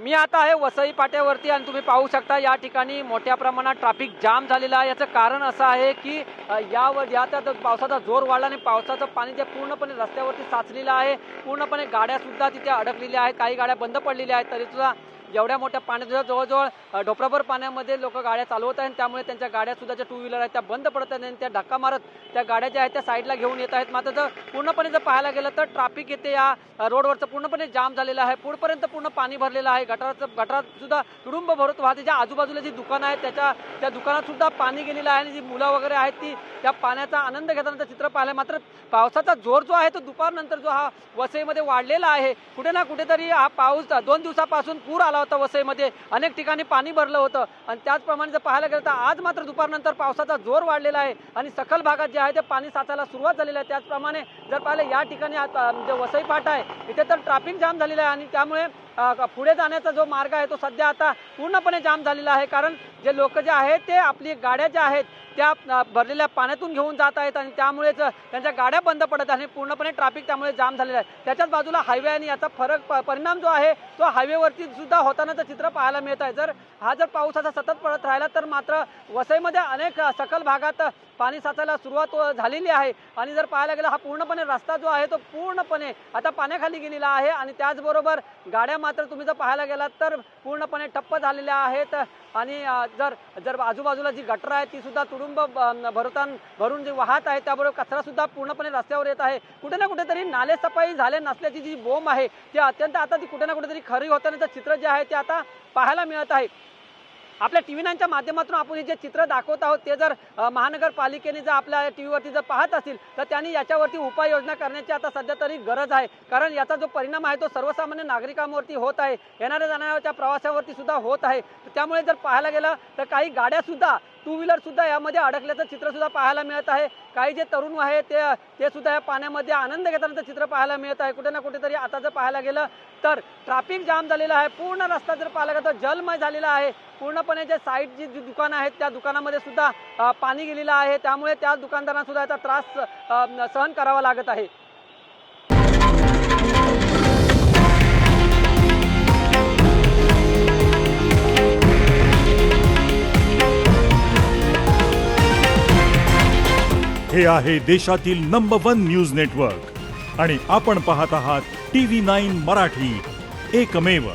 मी आता आहे वसई पाट्यावरती आणि तुम्ही पाहू शकता या ठिकाणी मोठ्या प्रमाणात ट्रॅफिक जाम झालेला आहे। याचं कारण असं आहे की या पावसाचा जोर वाढला आणि पावसाचं पाणी जे पूर्णपणे रस्त्यावरती साचलेलं आहे। पूर्णपणे गाड्या सुद्धा तिथे अडकलेल्या आहेत, काही गाड्या बंद पडलेल्या आहेत। तरी सुद्धा एवढ्या मोठ्या पाण्यात जवळजवळ ढोपराभर पाण्यामध्ये लोक गाड्या चालवत आहेत, त्यामुळे त्यांच्या गाड्या सुद्धा ज्या टू व्हीलर आहेत त्या बंद पडत आहेत आणि त्या धक्का मारत त्या गाड्या ज्या आहेत त्या साईडला घेऊन येत आहेत। मात्र जर पूर्णपणे पाहायला गेलं तर ट्रॅफिक येते या रोडवरचं पूर्णपणे जाम झालेलं आहे। पुढपर्यंत पूर्ण पाणी भरलेलं आहे। गटारात सुद्धा तुडुंब भरत वाहते। ज्या आजूबाजूला जी दुकानं आहेत त्या दुकानात सुद्धा पाणी गेलेलं आहे आणि जी मुलं वगैरे आहेत ती त्या पाण्याचा आनंद घेताना चित्र पाहिलं। मात्र पावसाचा जोर जो आहे तो दुपारनंतर जो हा वसईमध्ये वाढलेला आहे। कुठे ना कुठेतरी हा पाऊस 2 दिवसापासून पूर आला होता वसईमध्ये, अनेक ठिकाणी पाणी भरलं होतं आणि त्याचप्रमाणे जर पाहायला गेलं तर आज मात्र दुपारनंतर पावसाचा जोर वाढलेला आहे आणि सखल भागात जे आहे ते पाणी साचायला सुरुवात झालेली आहे। त्याचप्रमाणे जर पाहिलं या ठिकाणी जे वसई पाट आहे इथे तर ट्रॅफिक जाम झालेलं आहे आणि त्यामुळे पुढे जाण्याचा जो मार्ग आहे तो सध्या आता पूर्णपणे जाम झालेला आहे। कारण जे लोक जे आहेत ते आपली गाड्या ज्या आहेत त्या भरलेल्या पाण्यातून घेऊन जात आहेत आणि त्यामुळेच त्यांच्या गाड्या बंद पडत आणि पूर्णपणे ट्रॅफिक त्यामुळे जाम झालेलं आहे। त्याच्याच बाजूला हायवे आणि याचा परिणाम जो आहे तो हायवेवरती सुद्धा होतानाचं चित्र पाहायला मिळत आहे। जर पाऊस असा सतत पडत राहिला तर मात्र वसईमध्ये अनेक सखल भागात पाणी साचायला सुरुवात झालेली आहे आणि जर पाहायला गेलं हा पूर्णपणे रस्ता जो आहे तो पूर्णपणे आता पाण्याखाली गेलेला आहे आणि त्याचबरोबर गाड्या मात्र तुम्ही जर पाहायला गेलात तर पूर्णपणे ठप्प झालेल्या आहेत आणि जर आजूबाजूला जी गटर आहे ती सुद्धा तुडुंब भरून जी वाहत आहे, त्याबरोबर कचरा सुद्धा पूर्णपणे रस्त्यावर येत आहे। कुठे ना कुठेतरी नाले सफाई झाले नसल्याची जी बोंब आहे ती अत्यंत आता ती कुठे ना कुठेतरी खरी होतानाचं चित्र जे आहे ते आता पाहायला मिळत आहे। आपल्या TV9च्या माध्यमातून आपण हे जे चित्र दाखवत आहोत ते जर महानगरपालिकेने जर आपल्या टीव्हीवरती जर पाहत असतील तर त्यांनी याच्यावरती उपाययोजना करण्याची आता सध्या तरी गरज आहे। कारण याचा जो परिणाम आहे तो सर्वसामान्य नागरिकांवरती होत आहे, येणाऱ्या जाणाऱ्या प्रवासावरती सुद्धा होत आहे। त्यामुळे जर पाहायला गेलं तर काही गाड्या सुद्धा टू व्हीलर सुद्धा यामध्ये अडकल्याचं चित्र सुद्धा पाहायला मिळत आहे। काही जे तरुण आहे ते सुद्धा या पाण्यामध्ये आनंद घेतानाचं चित्र पाहायला मिळत आहे। कुठे ना कुठेतरी आता जर पाहायला गेलं तर ट्रॅफिक जाम झालेला आहे। पूर्ण रस्ता जर पाहायला गेलं तर जलमय झालेला आहे। पूर्णपणे जे साईड जी दुकानं आहेत त्या दुकानामध्ये सुद्धा पाणी गेलेलं आहे, त्यामुळे त्या दुकानदारांना सुद्धा याचा त्रास सहन करावा लागत आहे। हे आहे देशातील नंबर 1 न्यूज नेटवर्क आणि आपण पाहत आहात TV9 मराठी, एकमेव।